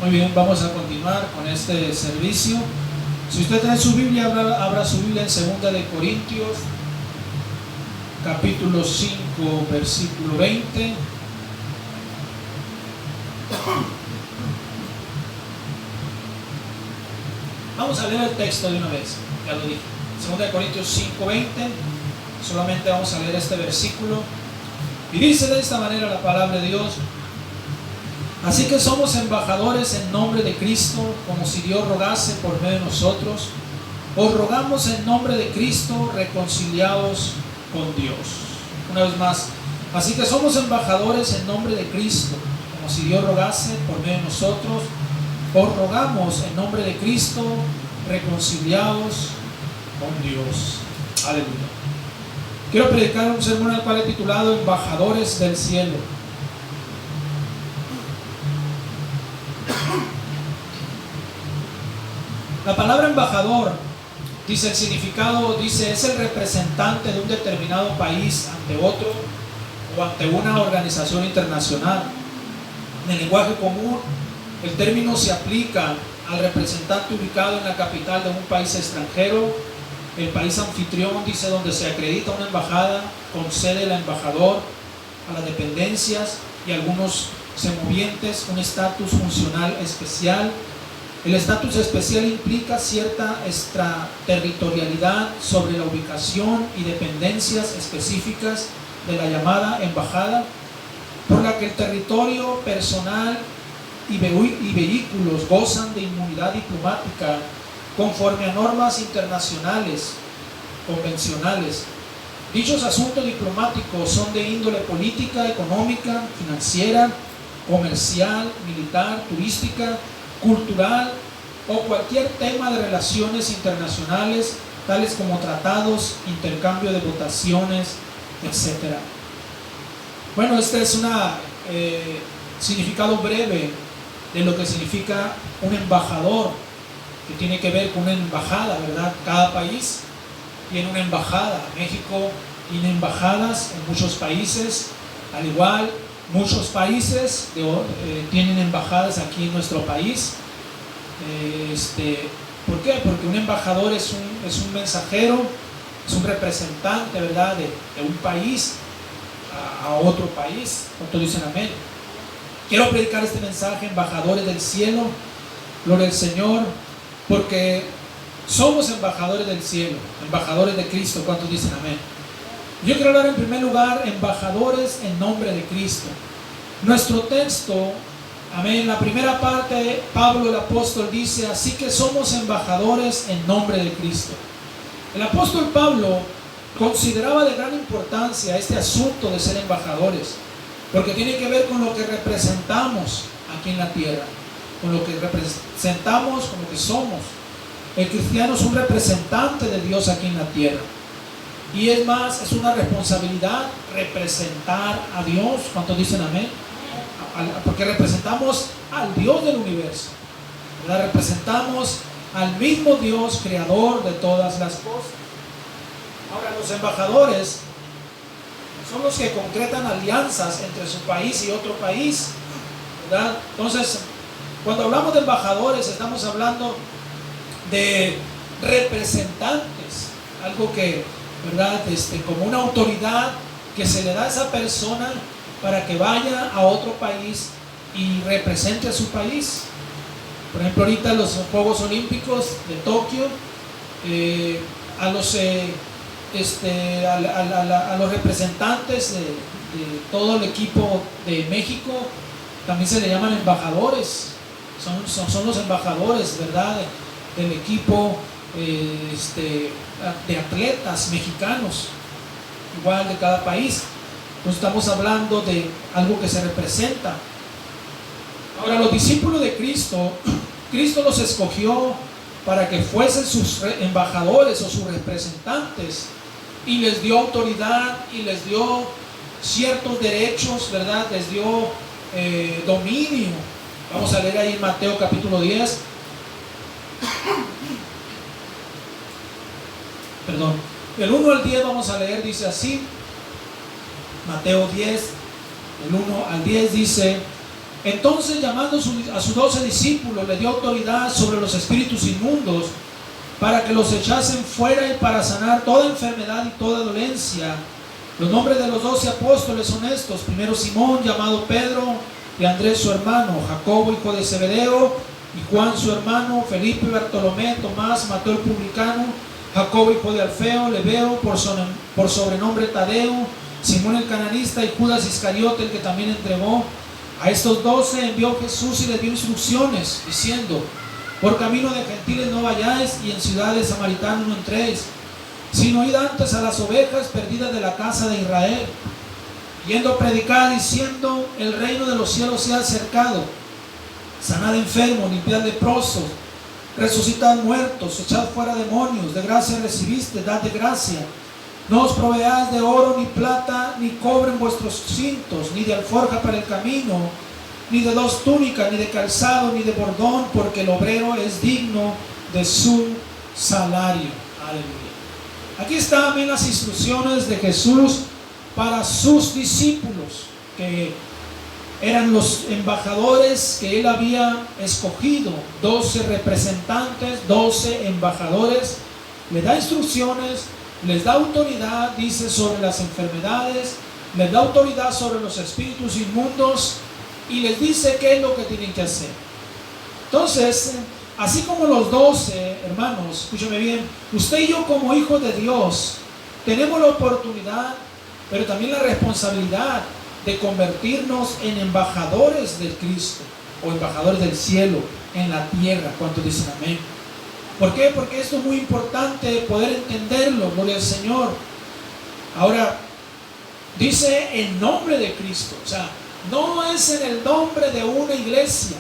Muy bien, vamos a continuar con este servicio. Si usted trae su Biblia, abra su Biblia en 2 de Corintios, capítulo 5, versículo 20. Vamos a leer el texto de una vez, ya lo dije. 2 de Corintios 5, 20. Solamente vamos a leer este versículo. Y dice de esta manera la palabra de Dios: así que somos embajadores en nombre de Cristo, como si Dios rogase por medio de nosotros. Os rogamos en nombre de Cristo, reconciliados con Dios. Una vez más, así que somos embajadores en nombre de Cristo, como si Dios rogase por medio de nosotros. Os rogamos en nombre de Cristo, reconciliados con Dios. Aleluya. Quiero predicar un sermón al cual he titulado Embajadores del Cielo. La palabra embajador, dice el significado, dice es el representante de un determinado país ante otro o ante una organización internacional. En el lenguaje común, el término se aplica al representante ubicado en la capital de un país extranjero. El país anfitrión, dice, donde se acredita una embajada, concede al embajador a las dependencias y algunos semovientes un estatus funcional especial. El estatus especial implica cierta extraterritorialidad sobre la ubicación y dependencias específicas de la llamada embajada, por la que el territorio, personal y vehículos gozan de inmunidad diplomática conforme a normas internacionales convencionales. Dichos asuntos diplomáticos son de índole política, económica, financiera, comercial, militar, turística, cultural o cualquier tema de relaciones internacionales, tales como tratados, intercambio de votaciones, etc. Bueno, este es un significado breve de lo que significa un embajador, que tiene que ver con una embajada, ¿verdad? Cada país tiene una embajada. México tiene embajadas en muchos países, al igual muchos países tienen embajadas aquí en nuestro país. ¿Por qué? Porque un embajador es un mensajero, es un representante, ¿verdad?, de un país a otro país. ¿Cuántos dicen amén? Quiero predicar este mensaje, embajadores del cielo, gloria al Señor, porque somos embajadores del cielo, embajadores de Cristo. ¿Cuántos dicen amén? Yo quiero hablar en primer lugar, embajadores en nombre de Cristo. Nuestro texto, amén, la primera parte, Pablo el apóstol dice, así que somos embajadores en nombre de Cristo. El apóstol Pablo consideraba de gran importancia este asunto de ser embajadores, porque tiene que ver con lo que representamos aquí en la tierra, con lo que representamos, con lo que somos. El cristiano es un representante de Dios aquí en la tierra. Y es más, es una responsabilidad representar a Dios. ¿Cuántos dicen amén? Porque representamos al Dios del universo, ¿verdad? Representamos al mismo Dios, creador de todas las cosas. Ahora, los embajadores son los que concretan alianzas entre su país y otro país, ¿verdad? Entonces, cuando hablamos de embajadores, estamos hablando de representantes, algo que, ¿verdad?, como una autoridad que se le da a esa persona para que vaya a otro país y represente a su país. Por ejemplo, ahorita los Juegos Olímpicos de Tokio, a los representantes de todo el equipo de México también se le llaman embajadores. Son los embajadores, ¿verdad?, del equipo de atletas mexicanos, igual de cada país. Entonces estamos hablando de algo que se representa. Ahora, los discípulos de Cristo, Cristo los escogió para que fuesen sus embajadores o sus representantes, y les dio autoridad y les dio ciertos derechos, ¿verdad? Les dio dominio. Vamos a leer ahí en Mateo capítulo 10. Perdón. Del 1 al 10 vamos a leer, dice así. Mateo 10, del 1 al 10 dice: Entonces, llamando a sus 12 discípulos, le dio autoridad sobre los espíritus inmundos para que los echasen fuera y para sanar toda enfermedad y toda dolencia. Los nombres de los 12 apóstoles son estos: primero Simón, llamado Pedro, y Andrés su hermano, Jacobo hijo de Zebedeo, y Juan su hermano, Felipe, Bartolomé, Tomás, Mateo el publicano, Jacobo hijo de Alfeo, Lebeo por sobrenombre Tadeo, Simón el cananista, y Judas Iscariote, el que también entregó. A estos 12 envió Jesús y les dio instrucciones, diciendo: por camino de gentiles no vayáis, y en ciudades samaritanas no entréis, sino id antes a las ovejas perdidas de la casa de Israel, yendo a predicar, diciendo: el reino de los cielos se ha acercado. Sanad enfermos, limpiad leprosos, resucitad muertos, echad fuera demonios. De gracia recibiste, dad de gracia. No os proveáis de oro, ni plata, ni cobre en vuestros cintos, ni de alforja para el camino, ni de 2 túnicas, ni de calzado, ni de bordón, porque el obrero es digno de su salario. Aleluya. Aquí están bien las instrucciones de Jesús para sus discípulos, que eran los embajadores que él había escogido. 12 representantes, 12 embajadores. Le da instrucciones, les da autoridad, dice, sobre las enfermedades, les da autoridad sobre los espíritus inmundos, y les dice qué es lo que tienen que hacer. Entonces, así como los 12, hermanos, escúchame bien, usted y yo como hijos de Dios tenemos la oportunidad, pero también la responsabilidad de convertirnos en embajadores de Cristo, o embajadores del cielo en la tierra. ¿Cuántos dicen amén? ¿Por qué? Porque esto es muy importante poder entenderlo, gloria al Señor. Ahora, dice en nombre de Cristo, o sea, no es en el nombre de una iglesia,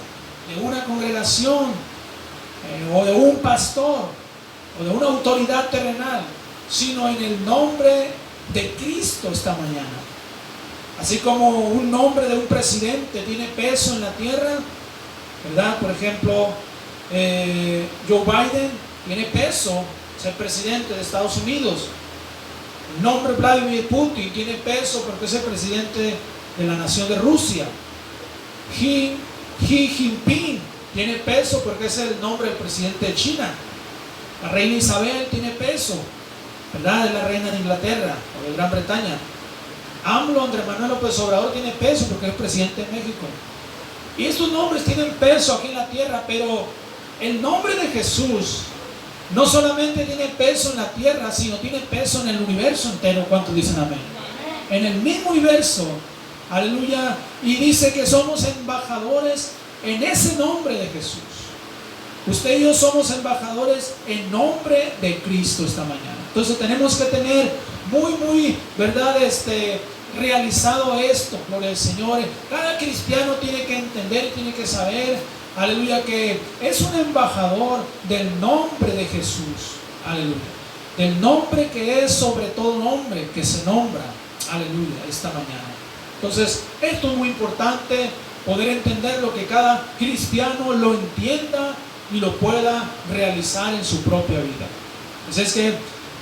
de una congregación, o de un pastor, o de una autoridad terrenal, sino en el nombre de Cristo esta mañana. Así como un nombre de un presidente tiene peso en la tierra, ¿verdad? Por ejemplo, Joe Biden tiene peso, ser presidente de Estados Unidos. El nombre Vladimir Putin tiene peso porque es el presidente de la nación de Rusia. Xi Jinping tiene peso porque es el nombre del presidente de China. La reina Isabel tiene peso, ¿verdad? Es la reina de Inglaterra o de Gran Bretaña. AMLO, Andrés Manuel López Obrador, tiene peso porque es presidente de México. Y estos nombres tienen peso aquí en la tierra, pero el nombre de Jesús no solamente tiene peso en la tierra, sino tiene peso en el universo entero. ¿Cuántos dicen amén? En el mismo universo, aleluya. Y dice que somos embajadores en ese nombre de Jesús. Usted y yo somos embajadores en nombre de Cristo esta mañana. Entonces tenemos que tener muy, ¿verdad? Realizado esto, gloria al Señor. Cada cristiano tiene que entender, tiene que saber, aleluya, que es un embajador del nombre de Jesús, aleluya, del nombre que es sobre todo nombre, que se nombra, aleluya, esta mañana. Entonces, esto es muy importante, poder entender lo que cada cristiano lo entienda y lo pueda realizar en su propia vida. Así es que,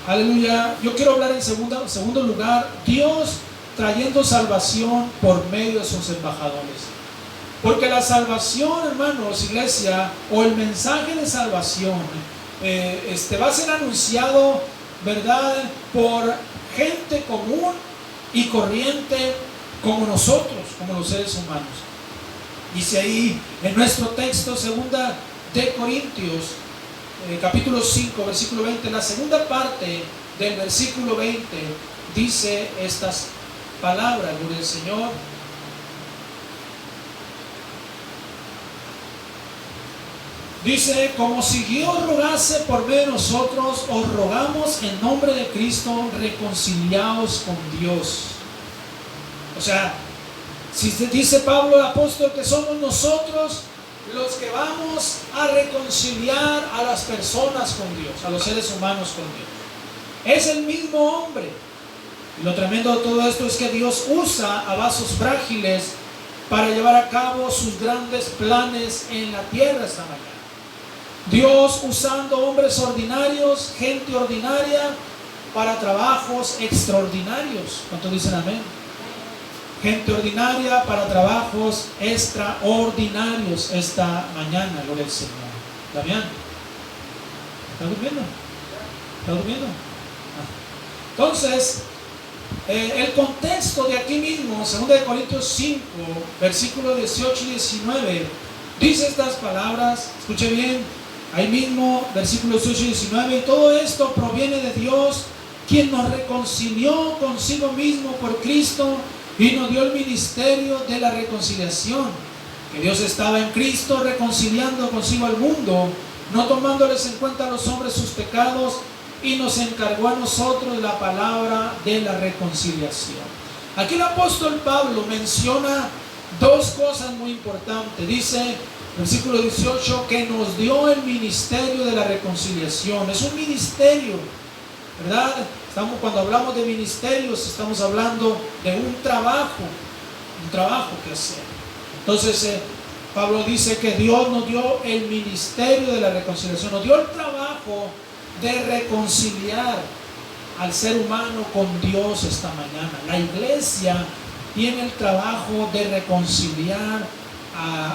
aleluya, yo quiero hablar en segundo lugar, Dios trayendo salvación por medio de sus embajadores. Porque la salvación, hermanos, iglesia, o el mensaje de salvación va a ser anunciado, ¿verdad?, por gente común y corriente como nosotros, como los seres humanos. Dice ahí en nuestro texto, 2 de Corintios, capítulo 5, versículo 20, la segunda parte del versículo 20 dice estas palabras, gloria al Señor. Dice: como si Dios rogase por medio de nosotros, os rogamos en nombre de Cristo, reconciliaos con Dios. O sea, si dice Pablo el apóstol que somos nosotros los que vamos a reconciliar a las personas con Dios, a los seres humanos con Dios. Es el mismo hombre. Y lo tremendo de todo esto es que Dios usa a vasos frágiles para llevar a cabo sus grandes planes en la tierra esta mañana. Dios usando hombres ordinarios, gente ordinaria, para trabajos extraordinarios. ¿Cuántos dicen amén? gente ordinaria para trabajos extraordinarios esta mañana, gloria al Señor. Damián, ¿está durmiendo? ¿Está durmiendo? Entonces, el contexto de aquí mismo, 2 Corintios 5, versículos 18 y 19, dice estas palabras, escuche bien, ahí mismo, versículos 18 y 19, y todo esto proviene de Dios, quien nos reconcilió consigo mismo por Cristo y nos dio el ministerio de la reconciliación, que Dios estaba en Cristo reconciliando consigo al mundo, no tomándoles en cuenta a los hombres sus pecados, y nos encargó a nosotros la palabra de la reconciliación. Aquí el apóstol Pablo menciona dos cosas muy importantes. Dice, versículo 18, que nos dio el ministerio de la reconciliación. Es un ministerio, ¿verdad? Cuando hablamos de ministerios, estamos hablando de un trabajo que hacer. Entonces, Pablo dice que Dios nos dio el ministerio de la reconciliación, nos dio el trabajo de reconciliar al ser humano con Dios esta mañana. La iglesia tiene el trabajo de reconciliar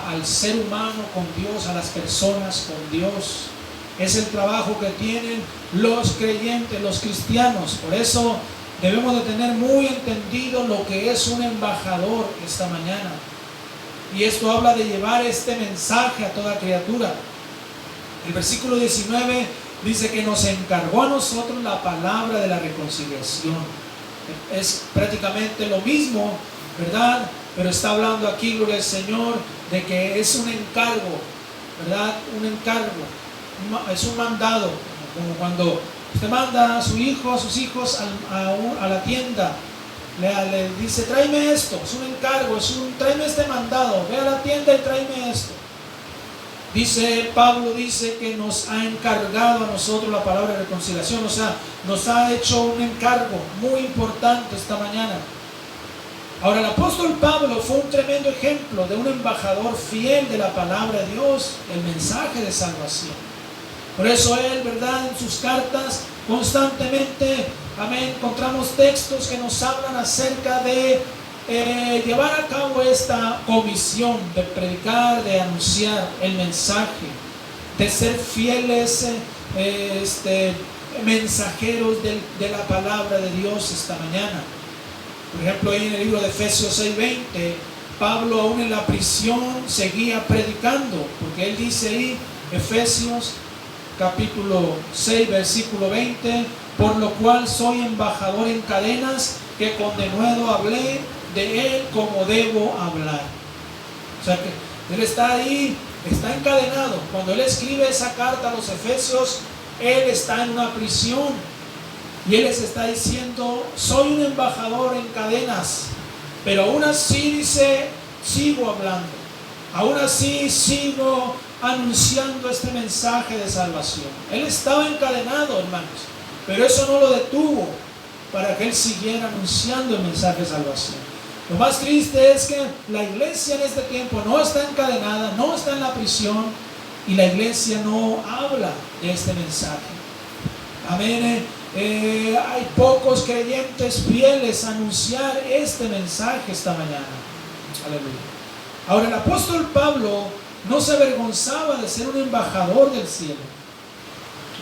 al ser humano con Dios, a las personas con Dios. Es el trabajo que tienen los creyentes, los cristianos. Por eso debemos de tener muy entendido lo que es un embajador esta mañana. Y esto habla de llevar este mensaje a toda criatura. El versículo 19 dice que nos encargó a nosotros la palabra de la reconciliación. Es prácticamente lo mismo, ¿verdad? Pero está hablando aquí, gloria al Señor, de que es un encargo, ¿verdad? Un encargo, es un mandado, como cuando usted manda a su hijo, a sus hijos a la tienda, le dice, tráeme esto, es un encargo, tráeme este mandado, ve a la tienda y tráeme esto. Pablo dice que nos ha encargado a nosotros la palabra de reconciliación, o sea, nos ha hecho un encargo muy importante esta mañana. Ahora, el apóstol Pablo fue un tremendo ejemplo de un embajador fiel de la palabra de Dios, el mensaje de salvación. Por eso él, ¿verdad?, en sus cartas constantemente, amén, encontramos textos que nos hablan acerca de llevar a cabo esta comisión de predicar, de anunciar el mensaje, de ser fieles mensajeros de la palabra de Dios esta mañana. Por ejemplo, ahí en el libro de Efesios 6:20, Pablo aún en la prisión seguía predicando, porque él dice ahí, Efesios capítulo 6, versículo 20, por lo cual soy embajador en cadenas, que con denuedo hablé de él como debo hablar. O sea que él está ahí, está encadenado. Cuando él escribe esa carta a los Efesios, él está en una prisión y él les está diciendo, soy un embajador en cadenas, pero aún así dice, sigo hablando, aún así sigo anunciando este mensaje de salvación. Él estaba encadenado, hermanos, pero eso no lo detuvo para que él siguiera anunciando el mensaje de salvación. Lo más triste es que la iglesia en este tiempo no está encadenada, no está en la prisión, y la iglesia no habla de este mensaje. Amén. Hay pocos creyentes fieles a anunciar este mensaje esta mañana. Aleluya. Ahora, el apóstol Pablo no se avergonzaba de ser un embajador del cielo,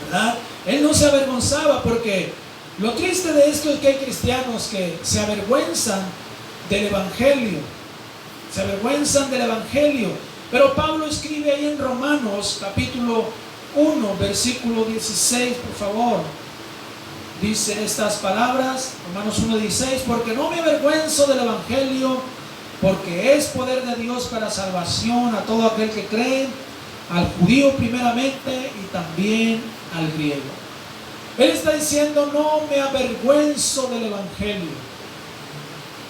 ¿verdad? Él no se avergonzaba, porque lo triste de esto es que hay cristianos que se avergüenzan del evangelio, pero Pablo escribe ahí en Romanos capítulo 1 versículo 16, por favor, dice estas palabras, Romanos 1:16, porque no me avergüenzo del evangelio, porque es poder de Dios para salvación a todo aquel que cree, al judío primeramente y también al griego. Él está diciendo, no me avergüenzo del evangelio.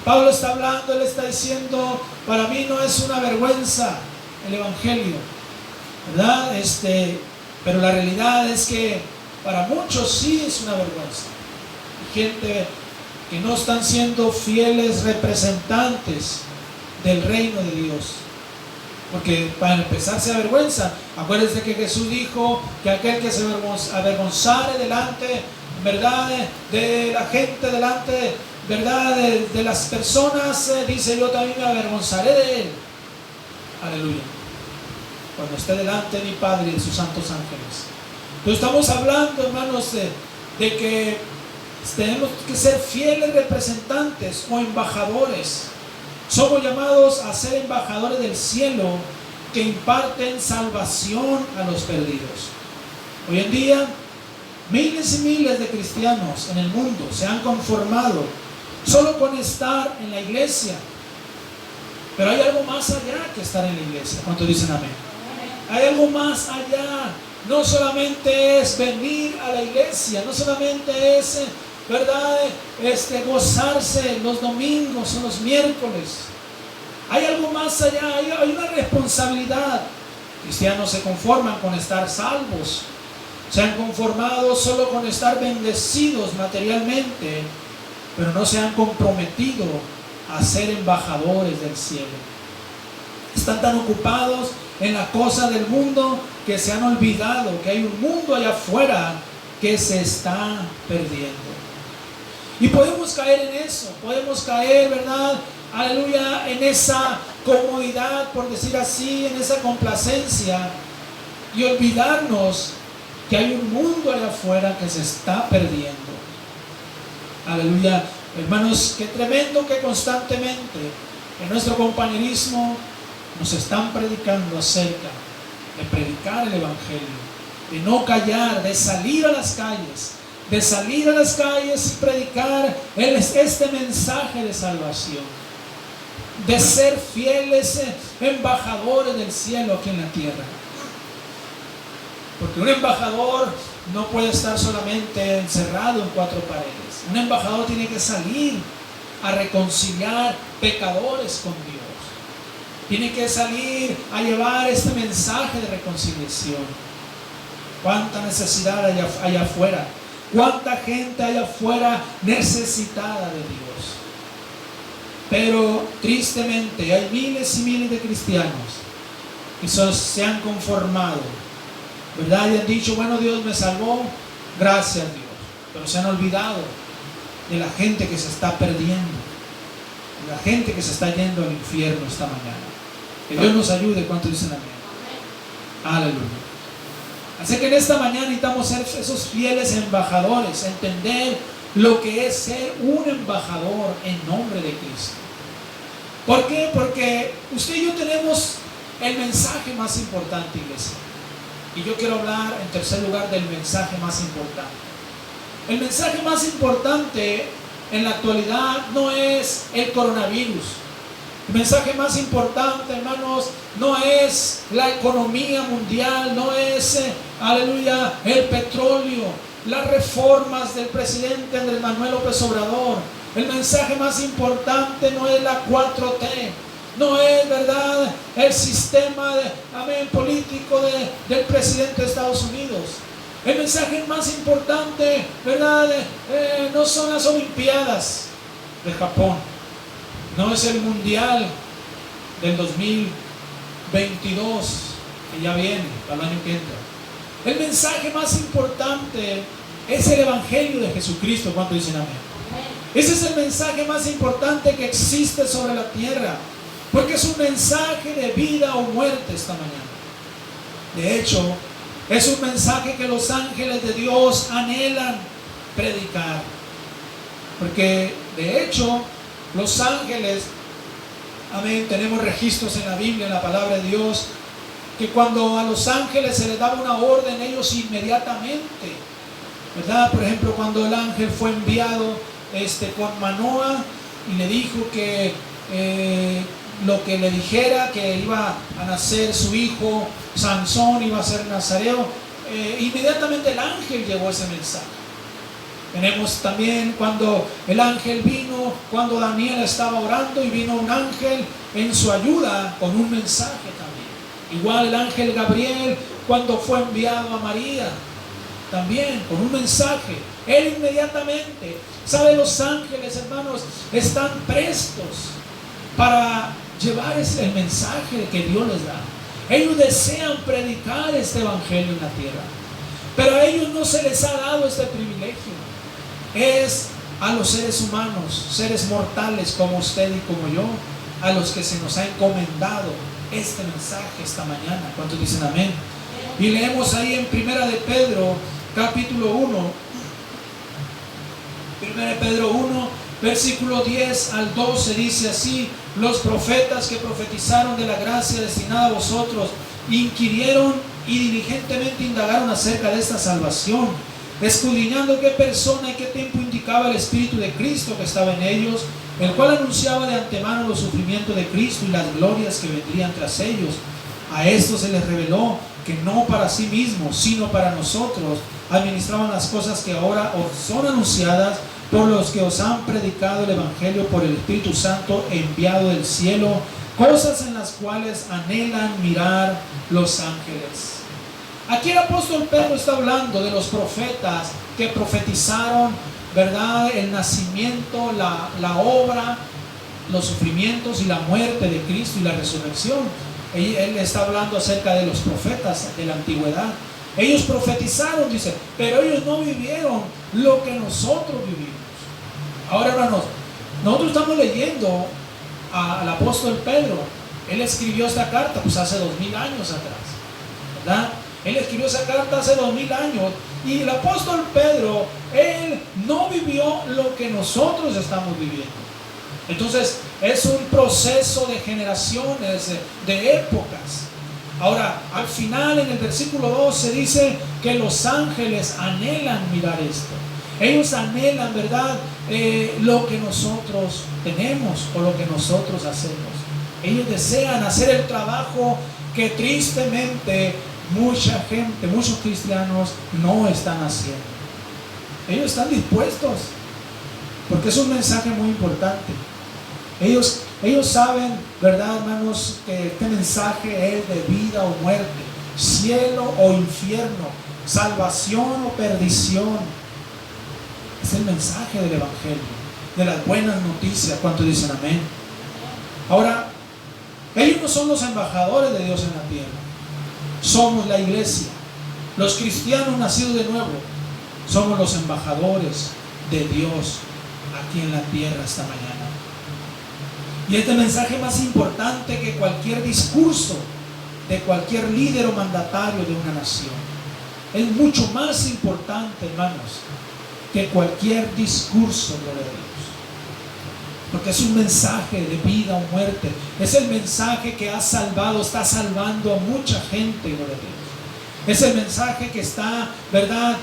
Pablo está hablando, él está diciendo, para mí no es una vergüenza el evangelio, ¿verdad? Pero la realidad es que para muchos sí es una vergüenza. Hay gente que no están siendo fieles representantes del reino de Dios, porque para empezar se avergüenza. Acuérdense que Jesús dijo que aquel que se avergonzare delante, ¿verdad?, de la gente, delante ¿verdad? De las personas, dice, yo también me avergonzaré de él. Aleluya. Cuando esté delante de mi Padre y de sus santos ángeles. Entonces estamos hablando, hermanos, de que tenemos que ser fieles representantes o embajadores. Somos llamados a ser embajadores del cielo que imparten salvación a los perdidos. Hoy en día, miles y miles de cristianos en el mundo se han conformado solo con estar en la iglesia. Pero hay algo más allá que estar en la iglesia. ¿Cuántos dicen amén? Hay algo más allá. No solamente es venir a la iglesia, no solamente es, ¿verdad?, gozarse los domingos o los miércoles. Hay algo más allá, hay una responsabilidad. Cristianos se conforman con estar salvos, se han conformado solo con estar bendecidos materialmente, pero no se han comprometido a ser embajadores del cielo. Están tan ocupados en la cosa del mundo que se han olvidado que hay un mundo allá afuera que se está perdiendo. Y podemos caer en eso, podemos caer, ¿verdad?, aleluya, en esa comodidad, por decir así, en esa complacencia, y olvidarnos que hay un mundo allá afuera que se está perdiendo. Aleluya. Hermanos, qué tremendo que constantemente en nuestro compañerismo nos están predicando acerca de predicar el Evangelio, de no callar, de salir a las calles, y predicar este mensaje de salvación, de ser fieles embajadores del cielo aquí en la tierra. Porque un embajador no puede estar solamente encerrado en cuatro paredes. Un embajador tiene que salir a reconciliar pecadores con Dios. Tiene que salir a llevar este mensaje de reconciliación. Cuánta necesidad hay allá afuera. Cuánta gente allá afuera necesitada de Dios. Pero tristemente hay miles y miles de cristianos que se han conformado, ¿verdad? Y han dicho, bueno, Dios me salvó, gracias Dios. Pero se han olvidado de la gente que se está perdiendo, de la gente que se está yendo al infierno esta mañana. Que Dios nos ayude. ¿Cuántos dicen amén? Aleluya. Así que en esta mañana necesitamos ser esos fieles embajadores, entender lo que es ser un embajador en nombre de Cristo. ¿Por qué? Porque usted y yo tenemos el mensaje más importante, iglesia. Y yo quiero hablar en tercer lugar del mensaje más importante. El mensaje más importante en la actualidad no es el coronavirus. El mensaje más importante, hermanos, no es la economía mundial, no es, aleluya, el petróleo, las reformas del presidente Andrés Manuel López Obrador. El mensaje más importante no es la 4T, no es, ¿verdad?, el sistema político del presidente de Estados Unidos. El mensaje más importante, ¿verdad?, no son las Olimpiadas de Japón, no es el Mundial del 2022 que ya viene, para el año que entra. El mensaje más importante es el Evangelio de Jesucristo. ¿Cuánto dicen amén? Ese es el mensaje más importante que existe sobre la tierra, porque es un mensaje de vida o muerte esta mañana. De hecho, es un mensaje que los ángeles de Dios anhelan predicar. Porque de hecho, los ángeles, amén, tenemos registros en la Biblia, en la palabra de Dios, que cuando a los ángeles se les daba una orden, ellos inmediatamente, ¿verdad? Por ejemplo, cuando el ángel fue enviado con Manoah y le dijo que lo que le dijera, que iba a nacer su hijo Sansón, iba a ser nazareo, inmediatamente el ángel llevó ese mensaje. Tenemos también cuando el ángel vino, cuando Daniel estaba orando y vino un ángel en su ayuda con un mensaje también. Igual el ángel Gabriel cuando fue enviado a María, también con un mensaje. Él inmediatamente, ¿sabe? Los ángeles, hermanos, están prestos para llevar el mensaje que Dios les da. Ellos desean predicar este evangelio en la tierra, pero a ellos no se les ha dado este privilegio. Es a los seres humanos, seres mortales como usted y como yo, a los que se nos ha encomendado este mensaje esta mañana. ¿Cuántos dicen amén? Y leemos ahí en Primera de Pedro, capítulo 1, Primera de Pedro 1, versículo 10 al 12, dice así: los profetas que profetizaron de la gracia destinada a vosotros inquirieron y diligentemente indagaron acerca de esta salvación, escudriñando qué persona y qué tiempo indicaba el Espíritu de Cristo que estaba en ellos, el cual anunciaba de antemano los sufrimientos de Cristo y las glorias que vendrían tras ellos. A esto se les reveló que no para sí mismos, sino para nosotros, administraban las cosas que ahora os son anunciadas por los que os han predicado el Evangelio por el Espíritu Santo enviado del cielo, cosas en las cuales anhelan mirar los ángeles. Aquí el apóstol Pedro está hablando de los profetas que profetizaron, ¿verdad?, el nacimiento, la obra, los sufrimientos y la muerte de Cristo y la resurrección. Él está hablando acerca de los profetas de la antigüedad. Ellos profetizaron, dice, pero ellos no vivieron lo que nosotros vivimos. Ahora, hermanos, nosotros estamos leyendo al apóstol Pedro. Él escribió esta carta pues hace 2000 años atrás, ¿verdad? Él escribió esa carta hace 2000 años. Y el apóstol Pedro, él no vivió lo que nosotros estamos viviendo. Entonces, es un proceso de generaciones, de épocas. Ahora, al final, en el versículo 12, dice que los ángeles anhelan mirar esto. Ellos anhelan, ¿verdad?, lo que nosotros tenemos o lo que nosotros hacemos. Ellos desean hacer el trabajo que tristemente mucha gente, muchos cristianos no están haciendo. Ellos están dispuestos, porque es un mensaje muy importante. Ellos saben, ¿verdad, hermanos?, que este mensaje es de vida o muerte, cielo o infierno, salvación o perdición. Es el mensaje del Evangelio, de las buenas noticias. ¿Cuántos dicen amén? Ahora, ellos no son los embajadores de Dios en la tierra. Somos la iglesia. Los cristianos nacidos de nuevo somos los embajadores de Dios aquí en la tierra esta mañana. Y este mensaje es más importante que cualquier discurso de cualquier líder o mandatario de una nación. Es mucho más importante, hermanos, que cualquier discurso, gloria a Dios. Porque es un mensaje de vida o muerte. Es el mensaje que ha salvado, está salvando a mucha gente, gloria a Dios. Es el mensaje que está, ¿verdad?,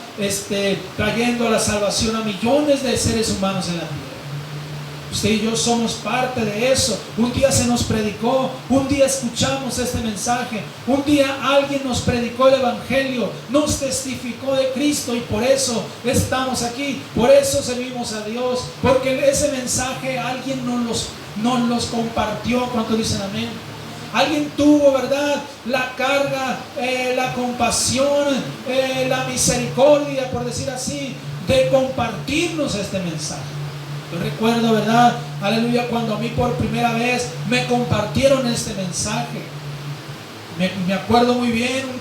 trayendo la salvación a millones de seres humanos en la tierra. Usted y yo somos parte de eso. Un día se nos predicó, un día escuchamos este mensaje, un día alguien nos predicó el Evangelio, nos testificó de Cristo y por eso estamos aquí, por eso servimos a Dios, porque ese mensaje alguien nos los compartió. ¿Cuántos dicen amén? Alguien tuvo, ¿verdad?, la carga, la compasión, la misericordia, por decir así, de compartirnos este mensaje. Yo recuerdo, ¿verdad?, aleluya, cuando a mí por primera vez me compartieron este mensaje. Me acuerdo muy bien, un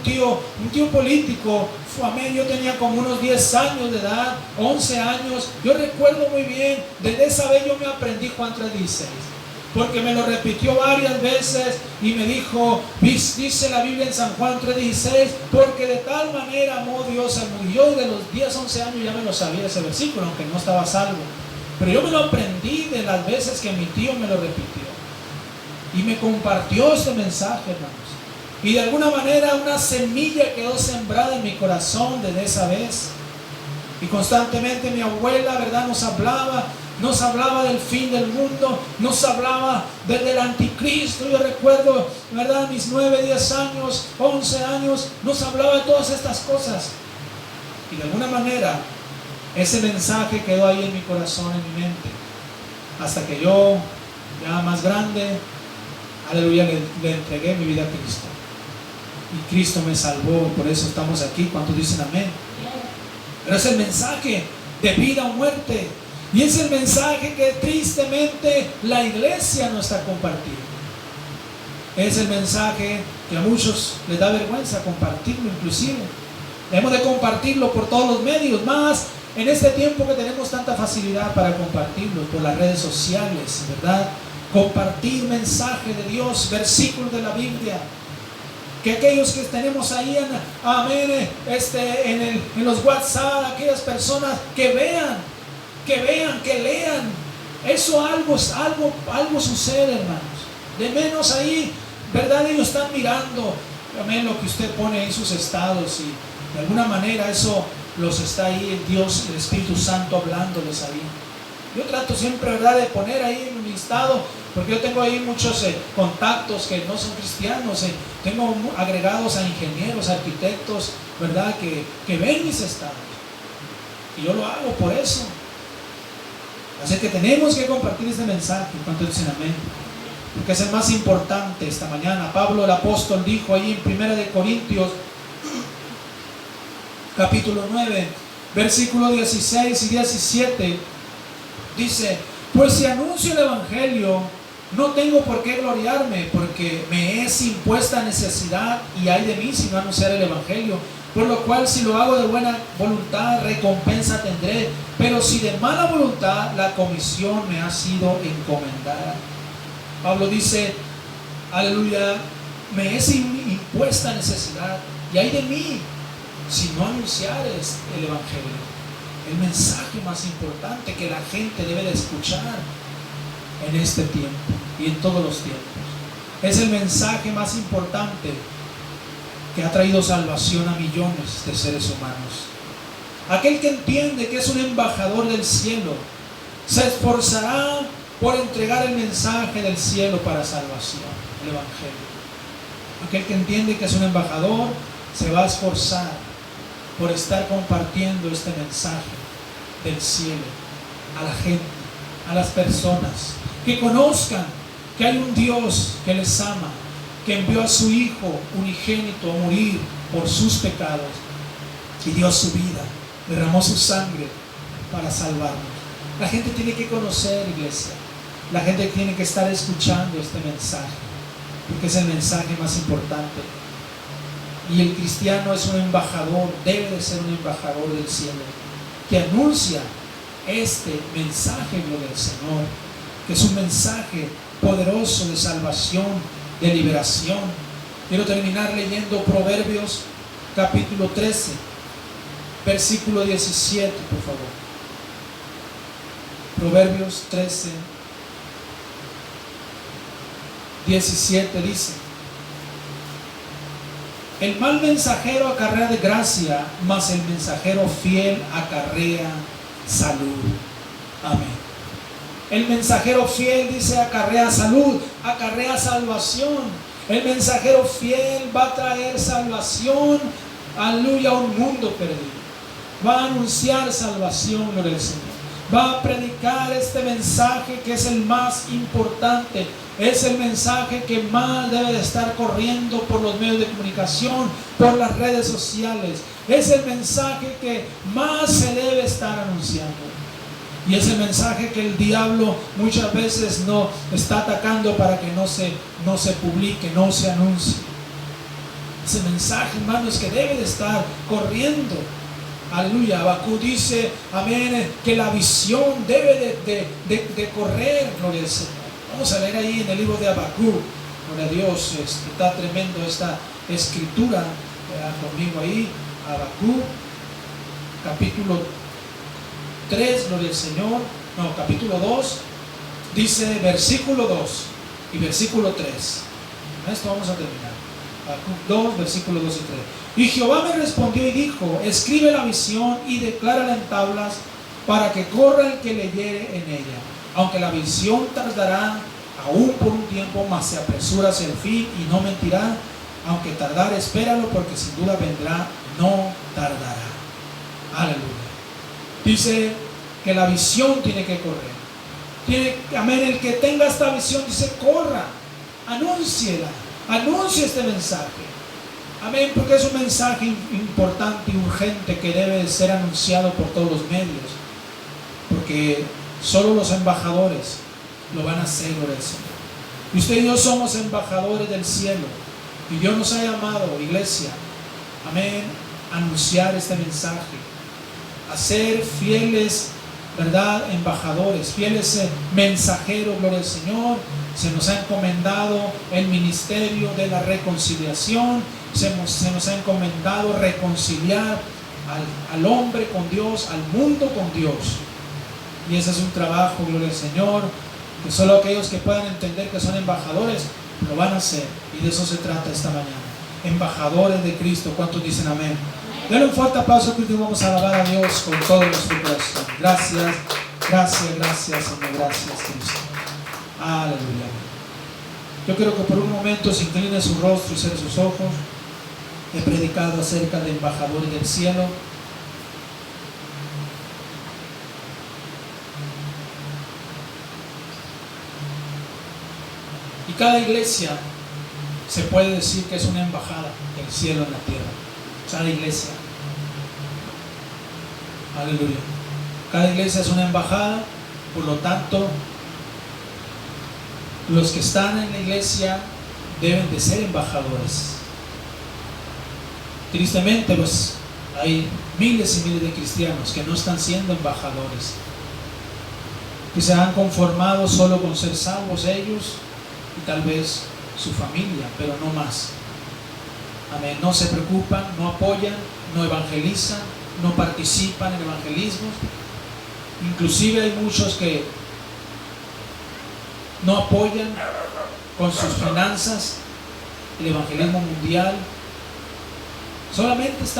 tío político fue a mí. Yo tenía como unos 10 años de edad, 11 años. Yo recuerdo muy bien, desde esa vez yo me aprendí Juan 3:16, porque me lo repitió varias veces y me dijo, dice la Biblia en San Juan 3:16, porque de tal manera amó Dios al mundo. Y yo de los 10, 11 años ya me lo sabía ese versículo, aunque no estaba salvo. Pero yo me lo aprendí de las veces que mi tío me lo repitió. Y me compartió este mensaje, hermanos. Y de alguna manera una semilla quedó sembrada en mi corazón desde esa vez. Y constantemente mi abuela, ¿verdad?, nos hablaba del fin del mundo, nos hablaba del anticristo. Yo recuerdo, ¿verdad?, mis 9, 10 años, 11 años, nos hablaba de todas estas cosas. Y de alguna manera ese mensaje quedó ahí en mi corazón, en mi mente, hasta que yo, ya más grande, aleluya, le entregué mi vida a Cristo. Y Cristo me salvó, por eso estamos aquí. ¿Cuántos dicen amén? Pero es el mensaje de vida o muerte. Y es el mensaje que tristemente la iglesia no está compartiendo. Es el mensaje que a muchos les da vergüenza compartirlo, inclusive. Debemos de compartirlo por todos los medios, más En este tiempo que tenemos tanta facilidad para compartirlo por las redes sociales, ¿verdad? Compartir mensaje de Dios, versículos de la Biblia. Que aquellos que tenemos ahí amén, en los WhatsApp, aquellas personas que vean, que lean. Eso algo sucede, hermanos. De menos ahí, ¿verdad? Ellos están mirando, amén, lo que usted pone en sus estados y de alguna manera eso los está ahí Dios, el Espíritu Santo hablándoles ahí. Yo trato siempre, ¿verdad?, de poner ahí en mi estado, porque yo tengo ahí muchos contactos que no son cristianos, tengo agregados a ingenieros, arquitectos, ¿verdad?, que ven mis estados. Y yo lo hago por eso. Así que tenemos que compartir este mensaje. ¿Cuántos dicen amén? Porque es el más importante esta mañana. Pablo el apóstol dijo ahí en 1 de Corintios capítulo 9 versículos 16 y 17, dice: pues si anuncio el evangelio, no tengo por qué gloriarme, porque me es impuesta necesidad, y ay de mí si no anunciar el evangelio. Por lo cual, si lo hago de buena voluntad, recompensa tendré, pero si de mala voluntad, la comisión me ha sido encomendada. Pablo dice, aleluya, me es impuesta necesidad, y ay de mí si no anunciar el evangelio, el mensaje más importante que la gente debe de escuchar en este tiempo y en todos los tiempos. Es el mensaje más importante que ha traído salvación a millones de seres humanos. Aquel que entiende que es un embajador del cielo se esforzará por entregar el mensaje del cielo para salvación, el evangelio. Aquel que entiende que es un embajador se va a esforzar por estar compartiendo este mensaje del cielo a la gente, a las personas, que conozcan que hay un Dios que les ama, que envió a su Hijo unigénito a morir por sus pecados y dio su vida, derramó su sangre para salvarnos. La gente tiene que conocer, iglesia. La gente tiene que estar escuchando este mensaje, porque es el mensaje más importante. Y el cristiano es un embajador, debe de ser un embajador del cielo, que anuncia este mensaje del Señor, que es un mensaje poderoso de salvación, de liberación. Quiero terminar leyendo Proverbios capítulo 13, versículo 17, por favor. Proverbios 13, 17 dice: el mal mensajero acarrea desgracia, mas el mensajero fiel acarrea salud. Amén. El mensajero fiel, dice, acarrea salud, acarrea salvación. El mensajero fiel va a traer salvación, aleluya, a un mundo perdido. Va a anunciar salvación, gloria al Señor. Va a predicar este mensaje que es el más importante. Es el mensaje que más debe de estar corriendo por los medios de comunicación, por las redes sociales. Es el mensaje que más se debe estar anunciando. Y es el mensaje que el diablo muchas veces no está atacando para que no se publique, no se anuncie. Ese mensaje, hermanos, que debe de estar corriendo. Aleluya. Habacuc dice, amén, que la visión debe de correr, gloria al Señor. Vamos a leer ahí en el libro de Habacuc. Gloria a Dios, está tremendo esta escritura. Vean conmigo ahí, Habacuc, capítulo 3, gloria al Señor. No, capítulo 2, dice versículo 2 y versículo 3. Con esto vamos a terminar. Habacuc 2, versículo 2 y 3. Y Jehová me respondió y dijo: escribe la visión y declárala en tablas, para que corra el que leyere en ella. Aunque la visión tardará aún por un tiempo, mas se apresura hacia el fin y no mentirá. Aunque tardare, espéralo, porque sin duda vendrá, no tardará. Aleluya. Dice que la visión tiene que correr. Amén, el que tenga esta visión, dice, corra, anúnciela, anuncie este mensaje. Amén, porque es un mensaje importante y urgente que debe ser anunciado por todos los medios. Porque solo los embajadores lo van a hacer, gloria al Señor. Y usted y yo somos embajadores del cielo. Y Dios nos ha llamado, iglesia, amén, a anunciar este mensaje a ser fieles, ¿verdad?, embajadores, fieles mensajeros, gloria al Señor. Se nos ha encomendado el ministerio de la reconciliación, se nos ha encomendado reconciliar al hombre con Dios, al mundo con Dios. Y ese es un trabajo, gloria al Señor, que solo aquellos que puedan entender que son embajadores lo van a hacer. Y de eso se trata esta mañana. Embajadores de Cristo. ¿Cuántos dicen amén? Denle un fuerte aplauso que vamos a alabar a Dios con todo nuestro corazón. Gracias, gracias, gracias, Señor. Gracias, Cristo. Aleluya. Yo quiero que por un momento se incline su rostro y cierre sus ojos. He predicado acerca de embajadores del cielo. Y cada iglesia se puede decir que es una embajada del cielo en la tierra. Cada iglesia. Aleluya. Cada iglesia es una embajada, por lo tanto, los que están en la iglesia deben de ser embajadores. Tristemente, pues hay miles y miles de cristianos que no están siendo embajadores, que se han conformado solo con ser salvos ellos y tal vez su familia, pero no más. Amén. No se preocupan, no apoyan, no evangelizan, no participan en evangelismo. Inclusive hay muchos que no apoyan con sus finanzas el evangelismo mundial. Solamente están